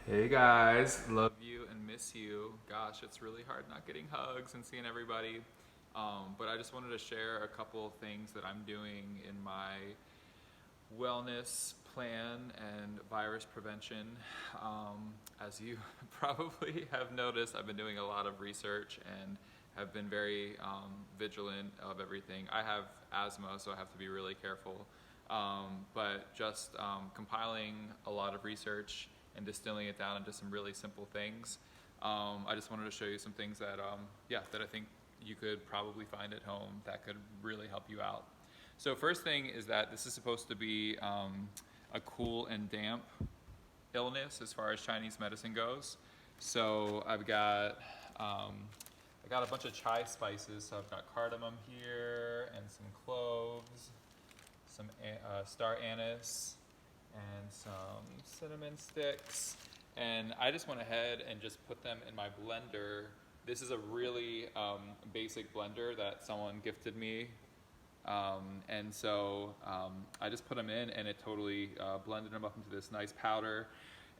Hey guys, love you and miss you. Gosh, it's really hard not getting hugs and seeing everybody. But I just wanted to share a couple things that I'm doing in my wellness plan and virus prevention. As you probably have noticed, I've been doing a lot of research and have been very vigilant of everything. I have asthma, so I have to be really careful. But just compiling a lot of research and distilling it down into some really simple things. I just wanted to show you some things that, that I think you could probably find at home that could really help you out. So first thing is that this is supposed to be a cool and damp illness as far as Chinese medicine goes. So I got a bunch of chai spices. So I've got cardamom here and some cloves, some star anise, and some cinnamon sticks. And I just went ahead and just put them in my blender. This is a really basic blender that someone gifted me. I just put them in and it totally blended them up into this nice powder.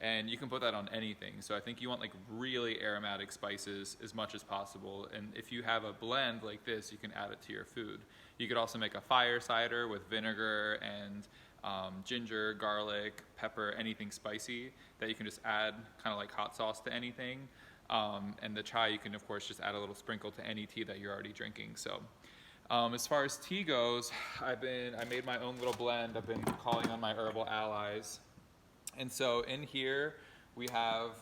And you can put that on anything. So I think you want like really aromatic spices as much as possible. And if you have a blend like this, you can add it to your food. You could also make a fire cider with vinegar and ginger, garlic, pepper, anything spicy that you can just add kind of like hot sauce to anything. And the chai, you can of course just add a little sprinkle to any tea that you're already drinking. So as far as tea goes, I made my own little blend. I've been calling on my herbal allies. And so in here we have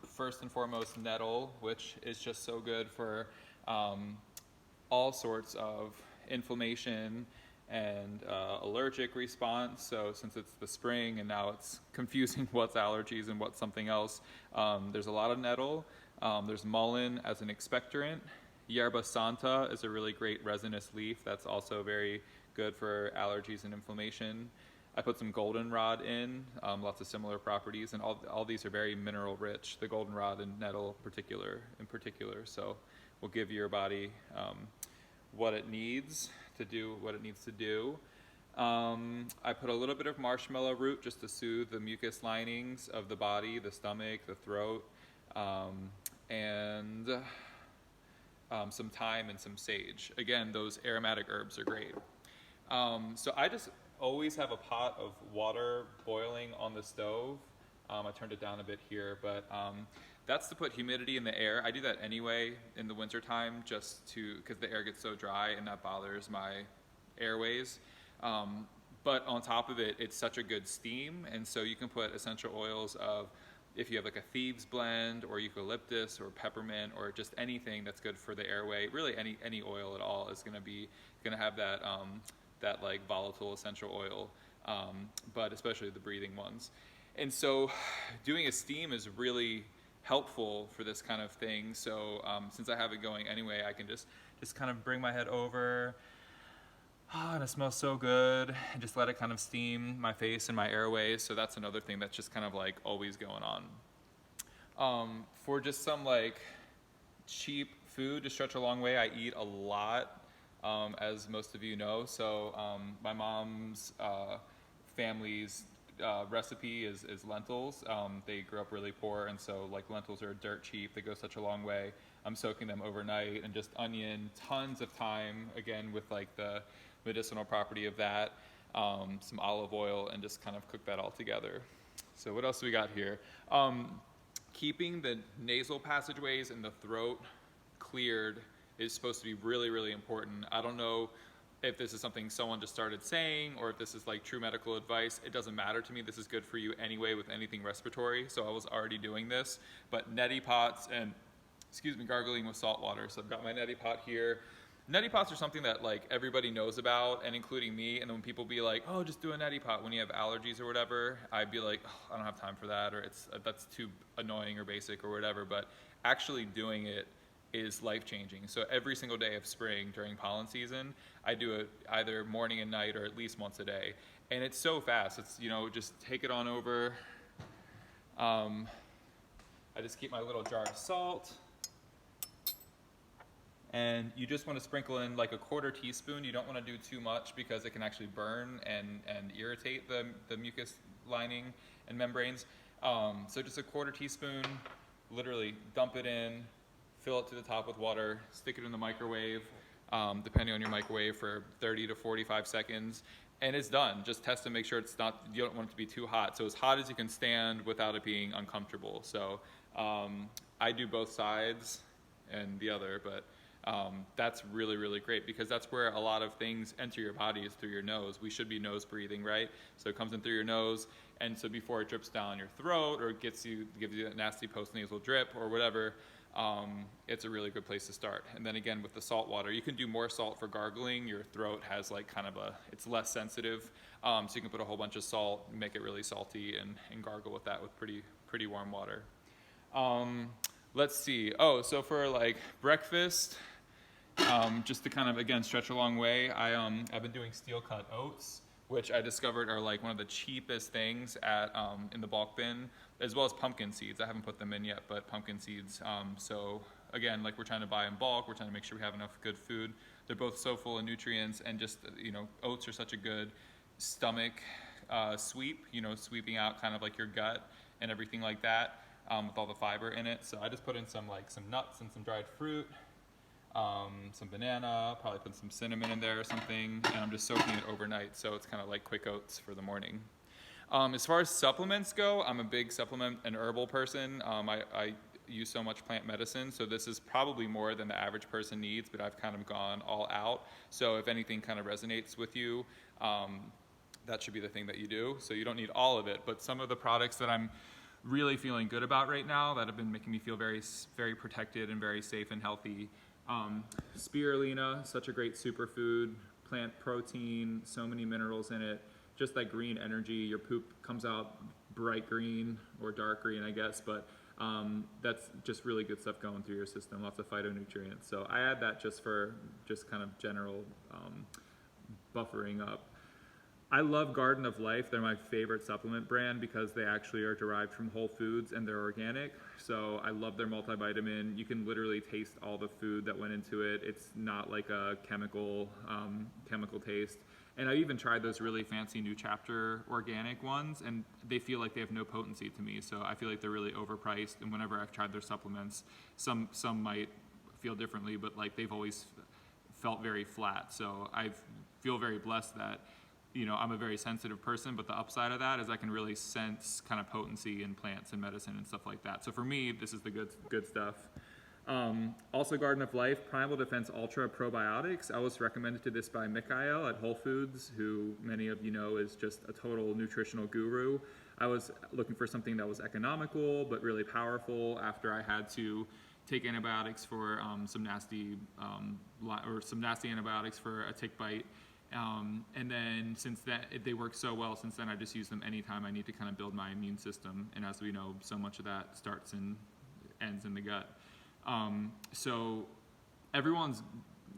first and foremost nettle, which is just so good for all sorts of inflammation and allergic response. So since it's the spring and now it's confusing what's allergies and what's something else, there's a lot of nettle. There's mullein as an expectorant. Yerba Santa is a really great resinous leaf that's also very good for allergies and inflammation. I put some goldenrod in, lots of similar properties, and all these are very mineral rich, the goldenrod and nettle in particular. So will give your body what it needs to do what it needs to do. I put a little bit of marshmallow root just to soothe the mucus linings of the body, the stomach, the throat, and some thyme and some sage. Again, those aromatic herbs are great. So I just always have a pot of water boiling on the stove. I turned it down a bit here, but that's to put humidity in the air. I do that anyway in the wintertime because the air gets so dry and that bothers my airways. But on top of it, it's such a good steam, and so you can put essential oils of, if you have like a thieves blend or eucalyptus or peppermint or just anything that's good for the airway, really any oil at all is gonna have that like volatile essential oil, but especially the breathing ones. And so doing a steam is really helpful for this kind of thing. So since I have it going anyway, I can just kind of bring my head over, and it smells so good, and just let it kind of steam my face and my airways. So that's another thing that's just kind of like always going on. For just some like cheap food to stretch a long way, I eat a lot, as most of you know. So my mom's family's recipe is lentils. They grew up really poor, and so like lentils are dirt cheap. They go such a long way. I'm soaking them overnight, and just onion, tons of thyme, again with like the medicinal property of that, some olive oil, and just kind of cook that all together. So what else do we got here? Keeping the nasal passageways and the throat cleared is supposed to be really, really important. I don't know if this is something someone just started saying or if this is like true medical advice. It doesn't matter to me. This is good for you anyway with anything respiratory. So I was already doing this, but neti pots and, gargling with salt water. So I've got my neti pot here. Neti pots are something that like everybody knows about, and including me. And then when people be like, oh, just do a neti pot when you have allergies or whatever, I'd be like, oh, I don't have time for that, or that's too annoying or basic or whatever. But actually doing it is life-changing. So every single day of spring during pollen season, I do it either morning and night or at least once a day. And it's so fast. It's, just take it on over. I just keep my little jar of salt. And you just want to sprinkle in like a quarter teaspoon. You don't want to do too much because it can actually burn and irritate the mucus lining and membranes. So just a quarter teaspoon, literally dump it in, fill it to the top with water, stick it in the microwave, depending on your microwave, for 30 to 45 seconds, and it's done. Just test to make sure it's not, you don't want it to be too hot. So as hot as you can stand without it being uncomfortable. So I do both sides and the other, but that's really, really great, because that's where a lot of things enter your body, is through your nose. We should be nose breathing, right? So it comes in through your nose, and so before it drips down your throat or gives you that nasty postnasal drip or whatever, it's a really good place to start. And then again, with the salt water, you can do more salt for gargling. Your throat has like kind of it's less sensitive, so you can put a whole bunch of salt, make it really salty, and gargle with that with pretty warm water. Let's see. Oh, so for like breakfast, just to kind of, again, stretch a long way, I've been doing steel cut oats, which I discovered are like one of the cheapest things at in the bulk bin, as well as pumpkin seeds. I haven't put them in yet, but pumpkin seeds. So again, like, we're trying to buy in bulk. We're trying to make sure we have enough good food. They're both so full of nutrients, and just, oats are such a good stomach sweep, sweeping out kind of like your gut and everything like that, with all the fiber in it. So I just put in some nuts and some dried fruit, some banana, probably put some cinnamon in there or something, and I'm just soaking it overnight, so it's kind of like quick oats for the morning. As far as supplements go, I'm a big supplement and herbal person. I use so much plant medicine, so this is probably more than the average person needs, but I've kind of gone all out. So if anything kind of resonates with you, that should be the thing that you do. So you don't need all of it, but some of the products that I'm really feeling good about right now, that have been making me feel very, very protected and very safe and healthy. Spirulina, such a great superfood, plant protein, so many minerals in it, just that green energy. Your poop comes out bright green or dark green, I guess, but that's just really good stuff going through your system, lots of phytonutrients. So I add that just for kind of general buffering up. I love Garden of Life. They're my favorite supplement brand because they actually are derived from whole foods and they're organic. So I love their multivitamin. You can literally taste all the food that went into it. It's not like a chemical taste. And I even tried those really fancy New Chapter organic ones, and they feel like they have no potency to me. So I feel like they're really overpriced. And whenever I've tried their supplements, some might feel differently, but like they've always felt very flat. So I feel very blessed that, I'm a very sensitive person, but the upside of that is I can really sense kind of potency in plants and medicine and stuff like that. So for me, this is the good stuff. Also, Garden of Life, Primal Defense Ultra Probiotics. I was recommended to this by Mikhail at Whole Foods, who many of you know is just a total nutritional guru. I was looking for something that was economical but really powerful after I had to take antibiotics for some nasty antibiotics for a tick bite. And then since that, they work so well, since then I just use them anytime I need to kind of build my immune system. And as we know, so much of that starts and ends in the gut. So everyone's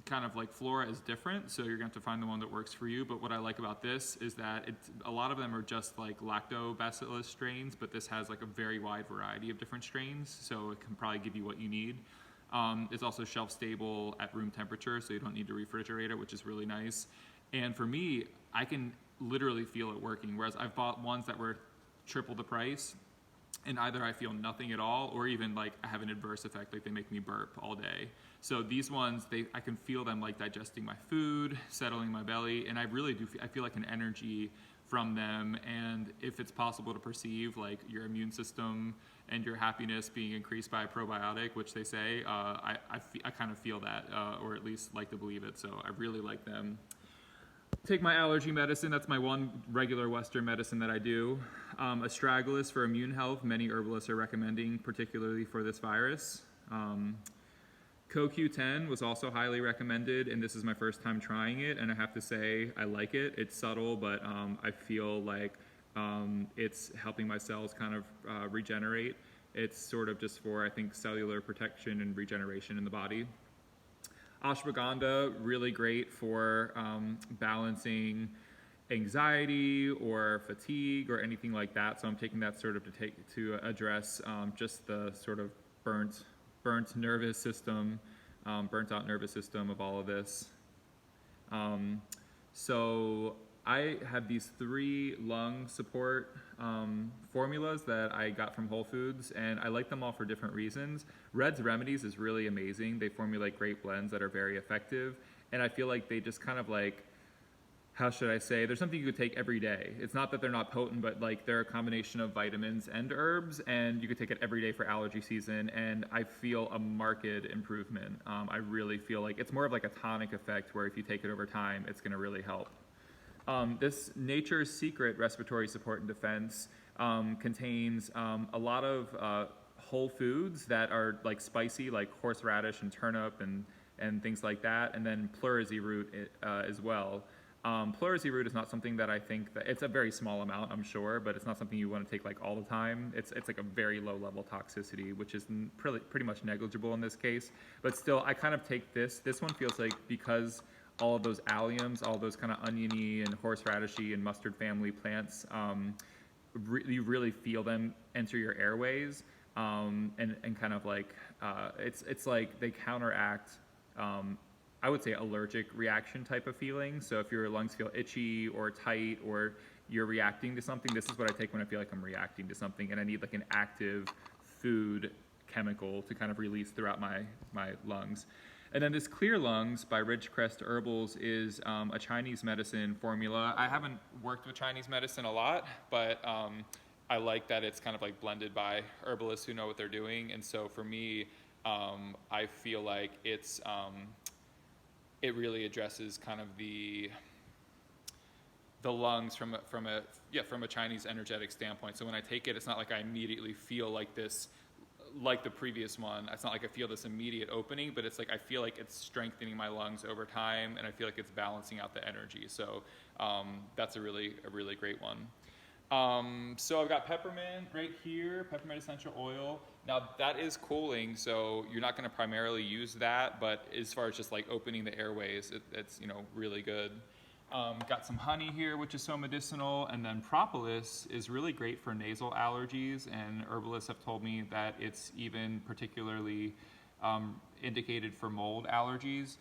kind of like flora is different, so you're going to have to find the one that works for you. But what I like about this is that a lot of them are just like lactobacillus strains, but this has like a very wide variety of different strains, so it can probably give you what you need. It's also shelf stable at room temperature, so you don't need to refrigerate it, which is really nice. And for me, I can literally feel it working, whereas I've bought ones that were triple the price, and either I feel nothing at all, or even like I have an adverse effect, like they make me burp all day. So these ones, I can feel them like digesting my food, settling my belly, and I really do, I feel like an energy from them. And if it's possible to perceive like your immune system and your happiness being increased by a probiotic, which they say, I kind of feel that, or at least like to believe it. So I really like them. Take my allergy medicine. That's my one regular Western medicine that I do. Astragalus for immune health. Many herbalists are recommending, particularly for this virus. CoQ10 was also highly recommended, and this is my first time trying it, and I have to say I like it. It's subtle, but I feel like it's helping my cells kind of regenerate. It's sort of just for, I think, cellular protection and regeneration in the body. Ashwagandha, really great for balancing anxiety or fatigue or anything like that. So I'm taking that sort of to address just the sort of burnt nervous system, burnt out nervous system of all of this. So I have these 3 lung support formulas that I got from Whole Foods, and I like them all for different reasons. Red's Remedies is really amazing. They formulate great blends that are very effective, and I feel like they just kind of like, how should I say, there's something you could take every day. It's not that they're not potent, but like they're a combination of vitamins and herbs, and you could take it every day for allergy season, and I feel a marked improvement. I really feel like it's more of like a tonic effect where if you take it over time, it's gonna really help. This Nature's Secret Respiratory Support and Defense contains a lot of whole foods that are like spicy, like horseradish and turnip and things like that, and then pleurisy root as well. Pleurisy root is not something that I think that, it's a very small amount, I'm sure, but it's not something you want to take like all the time. It's like a very low level toxicity, which is pretty much negligible in this case. But still, I kind of take this. This one feels like, because all of those alliums, all those kind of oniony and horseradishy and mustard family plants, you really feel them enter your airways, and kind of like, it's like they counteract, I would say, allergic reaction type of feeling. So if your lungs feel itchy or tight, or you're reacting to something, this is what I take when I feel like I'm reacting to something and I need like an active food chemical to kind of release throughout my lungs. And then this Clear Lungs by Ridgecrest Herbals is a Chinese medicine formula. I haven't worked with Chinese medicine a lot, but I like that it's kind of like blended by herbalists who know what they're doing. And so for me, I feel like it really addresses kind of the lungs from a Chinese energetic standpoint. So when I take it, it's not like I immediately feel like this, like the previous one. It's not like I feel this immediate opening, but it's like I feel like it's strengthening my lungs over time, and I feel like it's balancing out the energy. So that's a really great one. So I've got peppermint right here, peppermint essential oil. Now that is cooling, so you're not going to primarily use that, but as far as just like opening the airways, it's really good. Got some honey here, which is so medicinal, and then propolis is really great for nasal allergies, and herbalists have told me that it's even particularly indicated for mold allergies.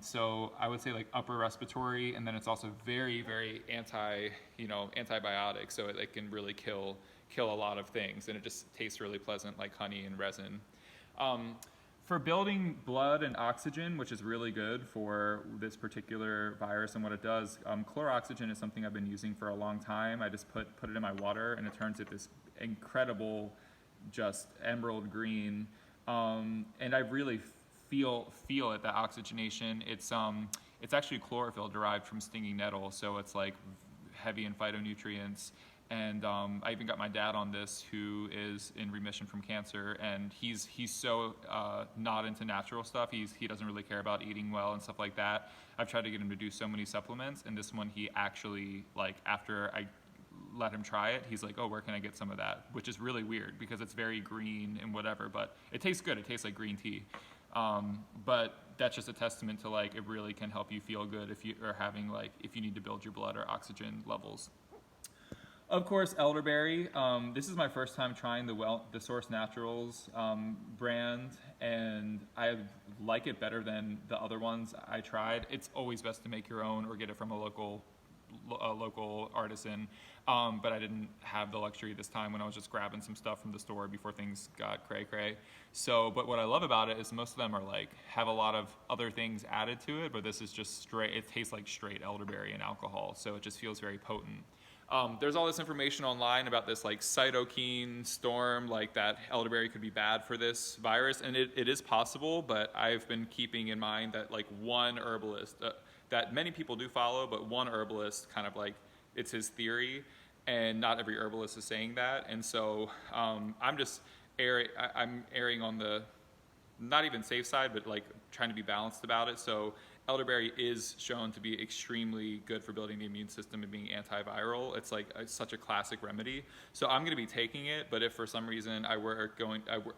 So I would say like upper respiratory, and then it's also very, very antibiotic, so it can really kill a lot of things, and it just tastes really pleasant like honey and resin. For building blood and oxygen, which is really good for this particular virus and what it does, chloroxygen is something I've been using for a long time. I just put it in my water, and it turns it this incredible, just emerald green, and I really feel it, the oxygenation. It's actually chlorophyll derived from stinging nettle, so it's like heavy in phytonutrients. And I even got my dad on this, who is in remission from cancer, and he's so not into natural stuff. He doesn't really care about eating well and stuff like that. I've tried to get him to do so many supplements, and this one he actually, like, after I let him try it, he's like, oh, where can I get some of that? Which is really weird because it's very green and whatever, but it tastes good. It tastes like green tea. But that's just a testament to like it really can help you feel good if you need to build your blood or oxygen levels. Of course, elderberry. This is my first time trying the Source Naturals brand, and I like it better than the other ones I tried. It's always best to make your own or get it from a local artisan, but I didn't have the luxury this time when I was just grabbing some stuff from the store before things got cray-cray. So, but what I love about it is most of them are like, have a lot of other things added to it, but this is just straight, it tastes like straight elderberry and alcohol, so it just feels very potent. There's all this information online about this like cytokine storm, like that elderberry could be bad for this virus, and it is possible, but I've been keeping in mind that like one herbalist, that many people do follow, but one herbalist kind of like, it's his theory, and not every herbalist is saying that, and so I'm erring on the, not even safe side, but like trying to be balanced about it. So elderberry is shown to be extremely good for building the immune system and being antiviral. It's like such a classic remedy. So I'm going to be taking it, but if for some reason I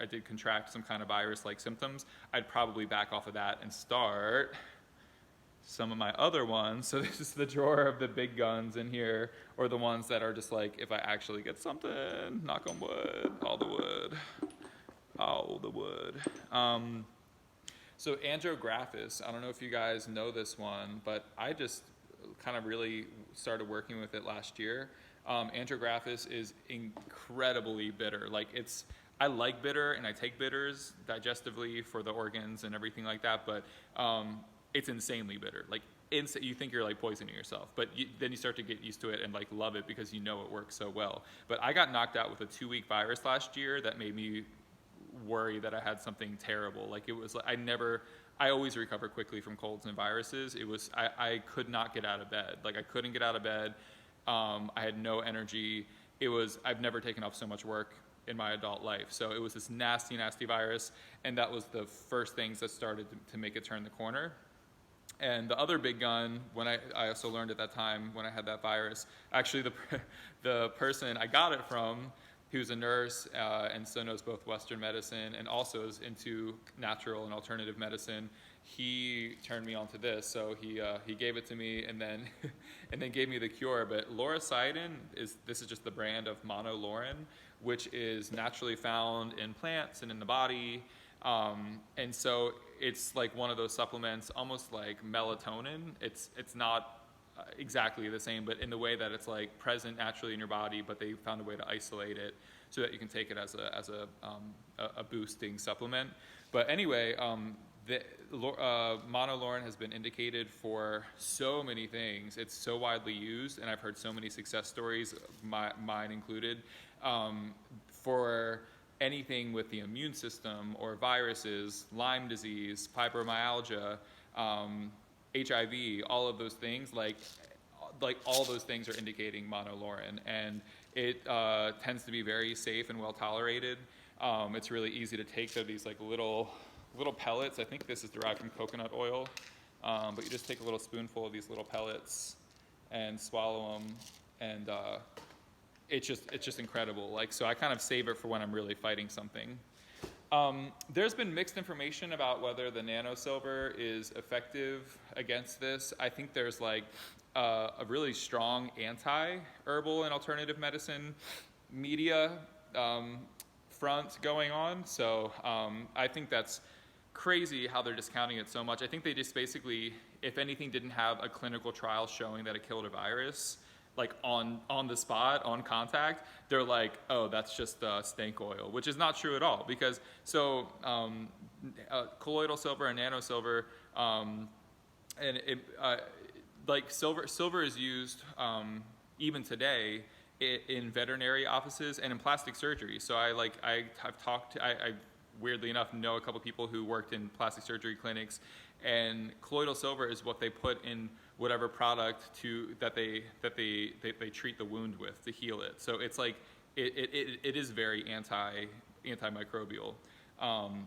did contract some kind of virus-like symptoms, I'd probably back off of that and start some of my other ones. So this is the drawer of the big guns in here, or the ones that are just like, if I actually get something, knock on wood, all the wood. So Andrographis, I don't know if you guys know this one, but I just kind of really started working with it last year. Andrographis is incredibly bitter. Like I like bitter and I take bitters digestively for the organs and everything like that, but it's insanely bitter. Like you think you're like poisoning yourself, but then you start to get used to it and like love it because you know it works so well. But I got knocked out with a 2-week virus last year that made me worry that I had something terrible. Like it was, I always recover quickly from colds and viruses. I could not get out of bed. Like I couldn't get out of bed. I had no energy. I've never taken off so much work in my adult life. So it was this nasty, nasty virus. And that was the first things that started to make it turn the corner. And the other big gun, when I also learned at that time when I had that virus, actually the person I got it from, he was a nurse and so knows both Western medicine and also is into natural and alternative medicine. He turned me onto this, so he gave it to me and then gave me the cure. But lauricidin is just the brand of Monolaurin, which is naturally found in plants and in the body. And so it's like one of those supplements, almost like melatonin. It's not exactly the same, but in the way that it's like present naturally in your body, but they found a way to isolate it so that you can take it as a boosting supplement. But anyway, the Monolaurin has been indicated for so many things. It's so widely used, and I've heard so many success stories, mine included, for anything with the immune system or viruses, Lyme disease, fibromyalgia, HIV, all of those things, like all those things are indicating Monolaurin, and it tends to be very safe and well tolerated. It's really easy to take. They're these like little pellets. I think this is derived from coconut oil, but you just take a little spoonful of these little pellets and swallow them, and it's just incredible. Like, so I kind of save it for when I'm really fighting something. There's been mixed information about whether the Nanosilver is effective against this. I think there's like a really strong anti-herbal and alternative medicine media front going on. So I think that's crazy how they're discounting it so much. I think they just basically, if anything, didn't have a clinical trial showing that it killed a virus, like on the spot, on contact, they're like, oh, that's just stank oil, which is not true at all. Because colloidal silver and nanosilver, like silver is used even today in veterinary offices and in plastic surgery. So I weirdly enough know a couple people who worked in plastic surgery clinics, and colloidal silver is what they put in whatever product that they treat the wound with to heal it. So it's like it is very antimicrobial.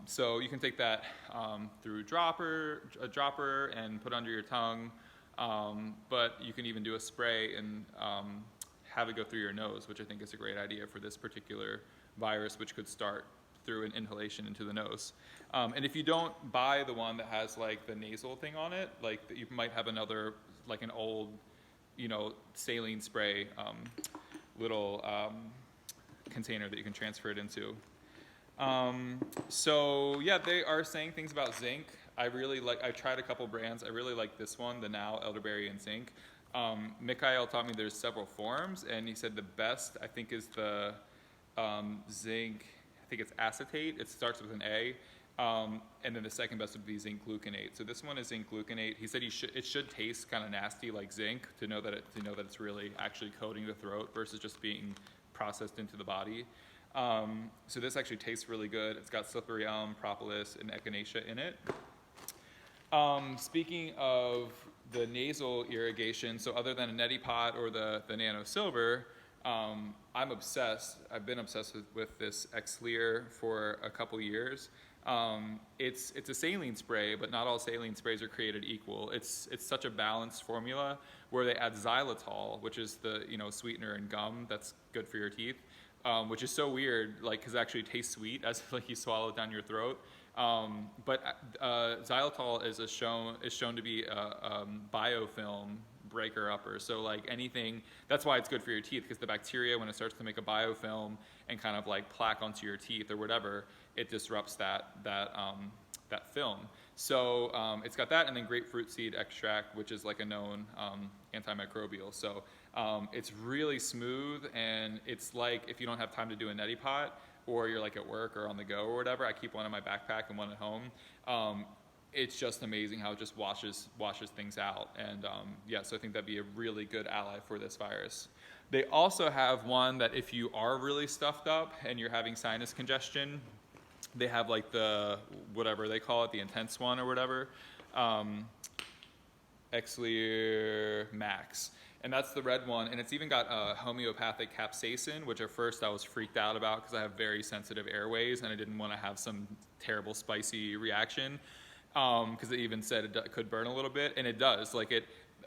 So you can take that through a dropper and put under your tongue, but you can even do a spray and have it go through your nose, which I think is a great idea for this particular virus, which could start through an inhalation into the nose. And if you don't buy the one that has like the nasal thing on it, like you might have another, like an old, saline spray little container that you can transfer it into. So yeah, they are saying things about zinc. I tried a couple brands. I really like this one, the Now Elderberry and Zinc. Mikhail taught me there's several forms, and he said the best, I think, is the zinc, I think it's acetate. It starts with an A. And then the second best would be zinc gluconate. So this one is zinc gluconate. He said it should taste kind of nasty like zinc to know that it's really actually coating the throat versus just being processed into the body. So this actually tastes really good. It's got slippery elm, propolis, and echinacea in it. Speaking of the nasal irrigation, so other than a neti pot or the Nanosilver, I'm obsessed. I've been obsessed with this Xlear for a couple years. It's a saline spray, but not all saline sprays are created equal. It's such a balanced formula where they add xylitol, which is the sweetener in gum that's good for your teeth, which is so weird, like because it actually tastes sweet as like you swallow it down your throat. But xylitol is shown to be a biofilm breaker upper. So like anything, that's why it's good for your teeth, because the bacteria, when it starts to make a biofilm and kind of like plaque onto your teeth or whatever, it disrupts that that film. So it's got that, and then grapefruit seed extract, which is like a known antimicrobial. So it's really smooth, and it's like if you don't have time to do a neti pot, or you're like at work or on the go or whatever, I keep one in my backpack and one at home. It's just amazing how it just washes things out. And yeah, so I think that'd be a really good ally for this virus. They also have one that if you are really stuffed up and you're having sinus congestion, they have like the, whatever they call it, the intense one or whatever, Xylitol Max. And that's the red one, and it's even got homeopathic capsaicin, which at first I was freaked out about because I have very sensitive airways and I didn't want to have some terrible spicy reaction, because it even said it could burn a little bit, and it does. Like it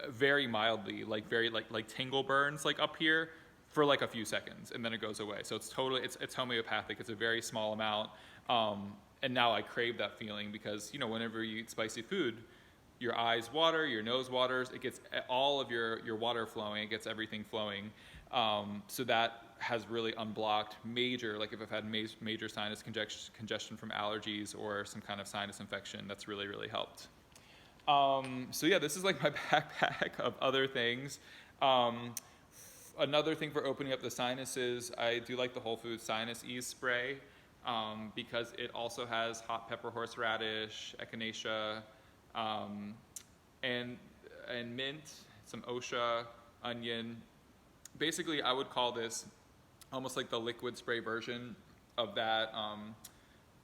very mildly, like very like tingle burns like up here for like a few seconds, and then it goes away. So it's totally, it's homeopathic. It's a very small amount, and now I crave that feeling because, you know, whenever you eat spicy food, your eyes water, your nose waters, it gets all of your water flowing, it gets everything flowing. So that has really unblocked major, like if I've had major sinus congestion from allergies or some kind of sinus infection, that's really, really helped. So yeah, this is like my backpack of other things. Another thing for opening up the sinuses, I do like the Whole Foods Sinus Ease Spray, because it also has hot pepper horseradish, echinacea, and mint, some osha, onion. Basically, I would call this almost like the liquid spray version of that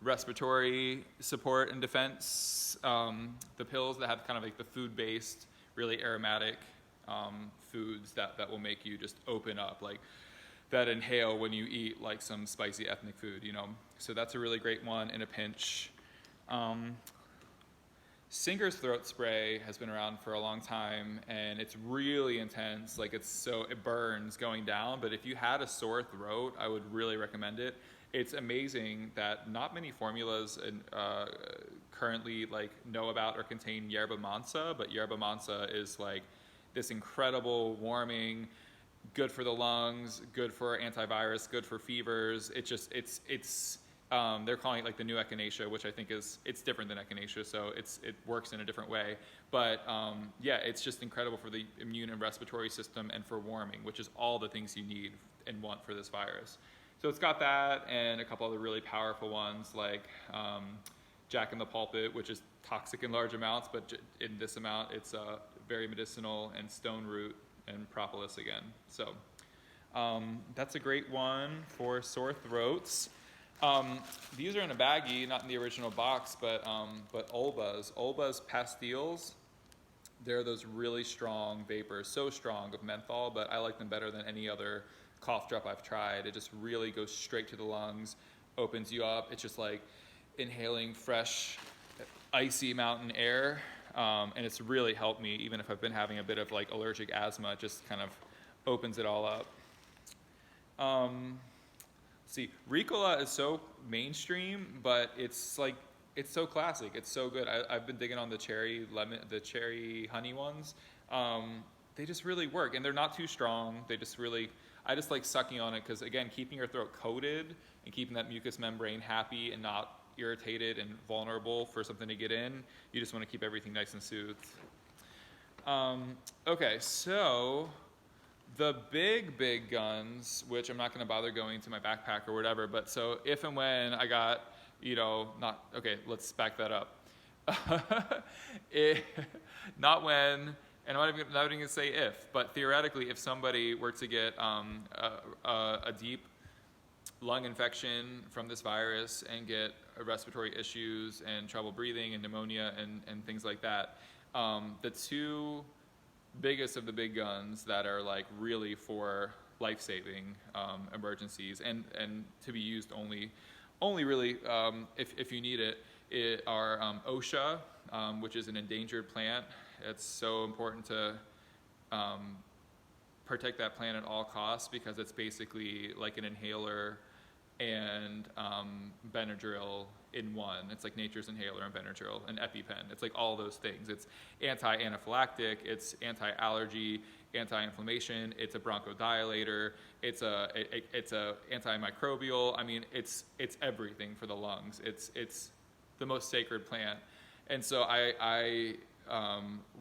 respiratory support and defense. The pills that have kind of like the food-based, really aromatic foods that will make you just open up, like that inhale when you eat like some spicy ethnic food, you know. So that's a really great one in a pinch. Singer's throat spray has been around for a long time, and it's really intense. Like it burns going down, but if you had a sore throat, I would really recommend it. It's amazing that not many formulas currently like know about or contain yerba mansa, but yerba mansa is like this incredible warming, good for the lungs, good for antivirus, good for fevers. They're calling it like the new echinacea, which I think it's different than echinacea, so it works in a different way. But yeah, it's just incredible for the immune and respiratory system and for warming, which is all the things you need and want for this virus. So it's got that and a couple other really powerful ones like Jack in the Pulpit, which is toxic in large amounts, but in this amount it's very medicinal, and stone root and propolis again. So that's a great one for sore throats. These are in a baggie, not in the original box, but Olva's pastilles. They're those really strong vapors, so strong of menthol, but I like them better than any other cough drop I've tried. It just really goes straight to the lungs, opens you up. It's just like inhaling fresh, icy mountain air, and it's really helped me, even if I've been having a bit of like allergic asthma. It just kind of opens it all up. See, Ricotta is so mainstream, but it's so classic. It's so good. I've been digging on the cherry honey ones. They just really work, and they're not too strong. I just like sucking on it because, again, keeping your throat coated and keeping that mucous membrane happy and not irritated and vulnerable for something to get in. You just want to keep everything nice and soothed. Okay, so the big guns, which I'm not going to bother going to my backpack or whatever, but so if and when I got, let's back that up. Not when, and I'm not even going to say if, but theoretically, if somebody were to get a deep lung infection from this virus and get respiratory issues and trouble breathing and pneumonia and things like that, the two biggest of the big guns that are like really for life-saving emergencies and to be used only really if you need it are OSHA, which is an endangered plant. It's so important to protect that plant at all costs because it's basically like an inhaler and Benadryl in one. It's like nature's inhaler and Benadryl and EpiPen. It's like all those things. It's anti-anaphylactic, it's anti-allergy, anti-inflammation, it's a bronchodilator, it's a antimicrobial. I mean, it's everything for the lungs. It's the most sacred plant. And so I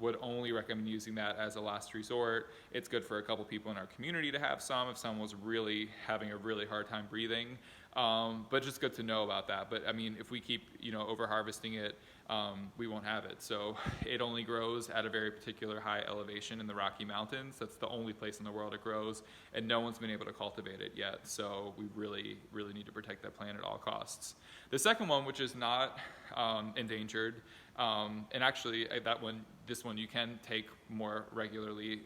would only recommend using that as a last resort. It's good for a couple people in our community to have some if someone was really having a really hard time breathing. But just good to know about that. But I mean, if we keep, over harvesting it, we won't have it. So it only grows at a very particular high elevation in the Rocky Mountains. That's the only place in the world it grows, and no one's been able to cultivate it yet. So we really, really need to protect that plant at all costs. The second one, which is not endangered, and actually this one you can take more regularly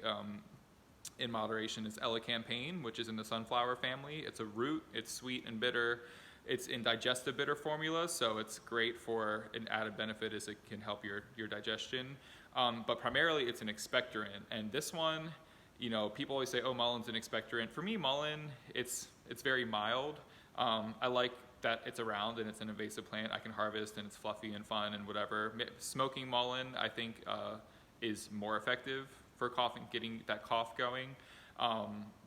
in moderation, is elecampane, which is in the sunflower family. It's a root, it's sweet and bitter. It's in digestive bitter formula, so it's great for an added benefit is it can help your digestion. But primarily it's an expectorant. And this one, people always say, oh, mullein's an expectorant. For me, mullein, it's very mild. I like that it's around and it's an invasive plant I can harvest and it's fluffy and fun and whatever. Smoking mullein, I think, is more effective for coughing, getting that cough going.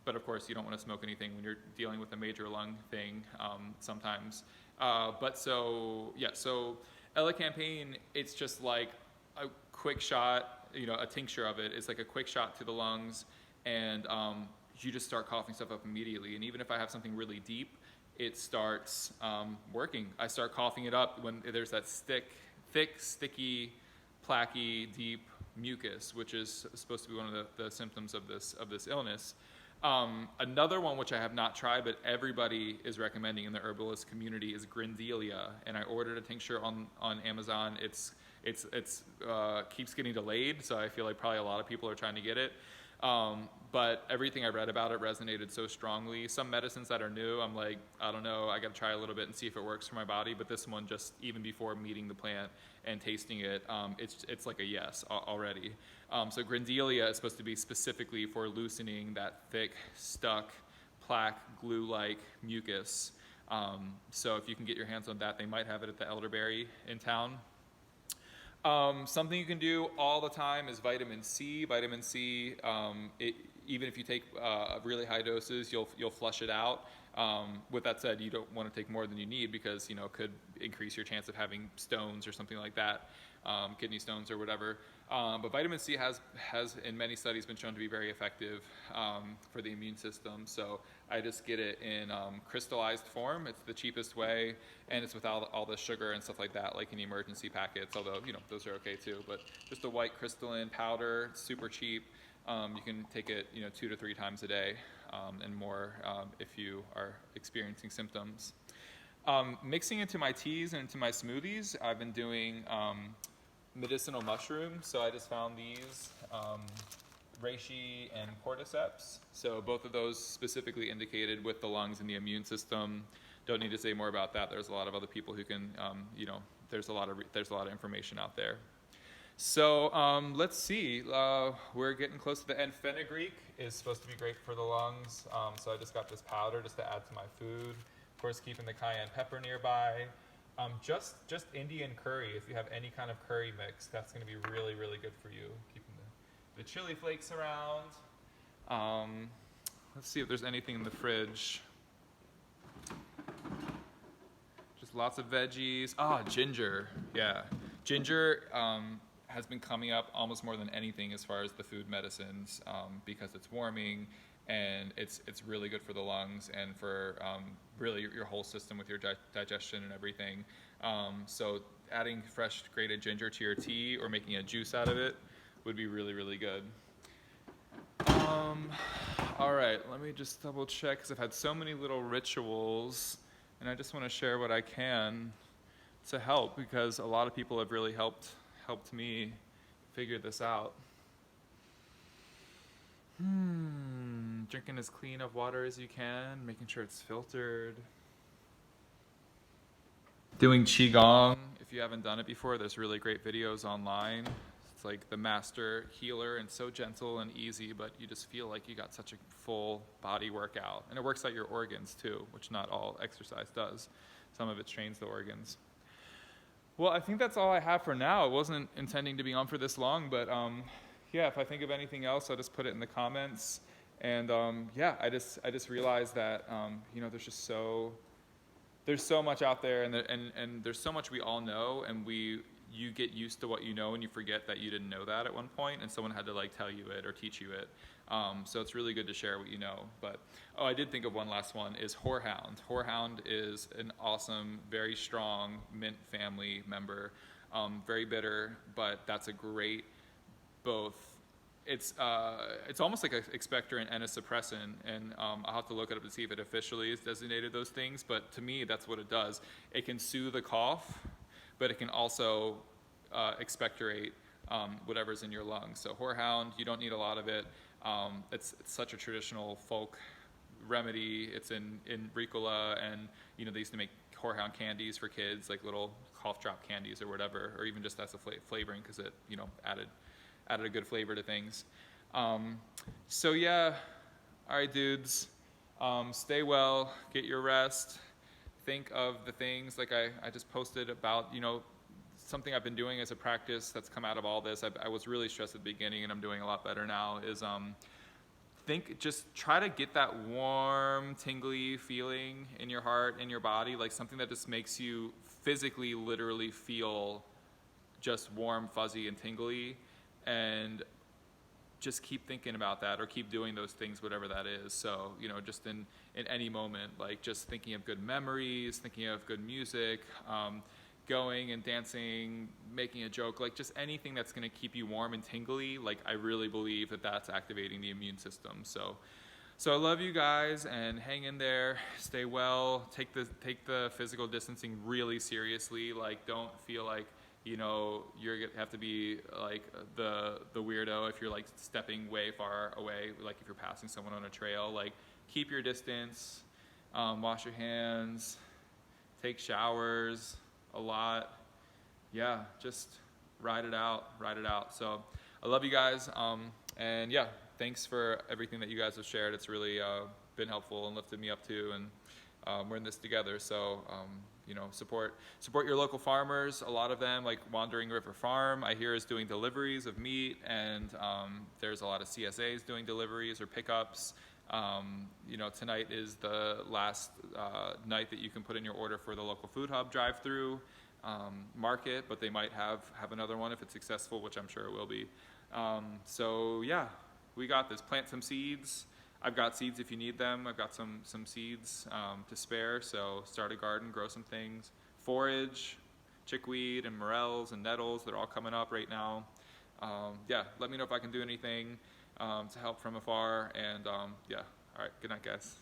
But of course, you don't want to smoke anything when you're dealing with a major lung thing sometimes. So elecampane, it's just like a quick shot, a tincture of it. It's like a quick shot to the lungs, and you just start coughing stuff up immediately. And even if I have something really deep, it starts working. I start coughing it up when there's that thick, sticky, plaquey, deep mucus, which is supposed to be one of the symptoms of this illness. Another one which I have not tried, but everybody is recommending in the herbalist community, is Grindelia, and I ordered a tincture on Amazon. It's keeps getting delayed, so I feel like probably a lot of people are trying to get it. But everything I read about it resonated so strongly. Some medicines that are new, I'm like, I don't know, I got to try a little bit and see if it works for my body. But this one, just even before meeting the plant and tasting it, it's like a yes already. So Grindelia is supposed to be specifically for loosening that thick, stuck, plaque, glue-like mucus. So if you can get your hands on that, they might have it at the Elderberry in town. Something you can do all the time is vitamin C. Vitamin C, even if you take really high doses, you'll flush it out. With that said, you don't want to take more than you need because it could increase your chance of having stones or something like that, kidney stones or whatever. But vitamin C has in many studies been shown to be very effective for the immune system. So I just get it in crystallized form. It's the cheapest way, and it's without all the sugar and stuff like that, like in emergency packets, although those are okay too. But just a white crystalline powder, super cheap. You can take it 2 to 3 times a day and more if you are experiencing symptoms. Mixing into my teas and into my smoothies, I've been doing medicinal mushrooms. So I just found these, reishi and cordyceps. So both of those specifically indicated with the lungs and the immune system. Don't need to say more about that. There's a lot of other people who can, there's a lot of information out there. So let's see. We're getting close to the end. Fenugreek is supposed to be great for the lungs. So I just got this powder just to add to my food. Of course, keeping the cayenne pepper nearby. Just Indian curry, if you have any kind of curry mix, that's going to be really, really good for you. Keeping the chili flakes around. Let's see if there's anything in the fridge. Just lots of veggies. Ginger. Yeah. Ginger has been coming up almost more than anything as far as the food medicines because it's warming and it's really good for the lungs and for really your whole system with your digestion and everything. So adding fresh grated ginger to your tea or making a juice out of it would be really, really good. All right, let me just double check because I've had so many little rituals and I just want to share what I can to help because a lot of people have really helped me figure this out. Drinking as clean of water as you can, making sure it's filtered. Doing Qigong, if you haven't done it before, there's really great videos online. It's like the master healer and so gentle and easy, but you just feel like you got such a full body workout. And it works out your organs too, which not all exercise does. Some of it trains the organs. Well, I think that's all I have for now. I wasn't intending to be on for this long, but if I think of anything else, I'll just put it in the comments. And I just realized that there's there's so much out there, and there's so much we all know, and you get used to what you know and you forget that you didn't know that at one point and someone had to like tell you it or teach you it. So it's really good to share what you know. But I did think of one last one, is Horehound. Horehound is an awesome, very strong mint family member, very bitter, but that's a great both. It's almost like an expectorant and a suppressant, and I'll have to look it up to see if it officially is designated those things, but to me that's what it does. It can soothe the cough, but it can also expectorate whatever's in your lungs. So Horehound, you don't need a lot of it. It's such a traditional folk remedy. It's in Ricotta, and they used to make Horehound candies for kids, like little cough drop candies or whatever, or even just as a flavoring, because it added a good flavor to things. So yeah, all right, dudes, stay well, get your rest. Think of the things like I just posted about, something I've been doing as a practice that's come out of all this. I was really stressed at the beginning, and I'm doing a lot better now, is just try to get that warm, tingly feeling in your heart, in your body, like something that just makes you physically, literally feel just warm, fuzzy, and tingly, and just keep thinking about that, or keep doing those things, whatever that is. So, just in any moment, like just thinking of good memories, thinking of good music, going and dancing, making a joke, like just anything that's going to keep you warm and tingly. Like I really believe that that's activating the immune system. So I love you guys, and hang in there, stay well, take the physical distancing really seriously. Like don't feel like you're gonna have to be like the weirdo if you're like stepping way far away, like if you're passing someone on a trail. Like keep your distance, wash your hands, take showers a lot. Yeah, just ride it out. So I love you guys, and yeah, thanks for everything that you guys have shared. It's really been helpful and lifted me up too, and we're in this together. So support your local farmers. A lot of them, like Wandering River Farm, I hear is doing deliveries of meat, and there's a lot of CSAs doing deliveries or pickups. Tonight is the last night that you can put in your order for the local food hub drive-through market, but they might have another one if it's successful, which I'm sure it will be. So yeah, we got this. Plant some seeds. I've got seeds if you need them. I've got some seeds to spare, so start a garden, grow some things. Forage, chickweed and morels and nettles, they're all coming up right now. Yeah, let me know if I can do anything to help from afar, and yeah, all right, good night, guys.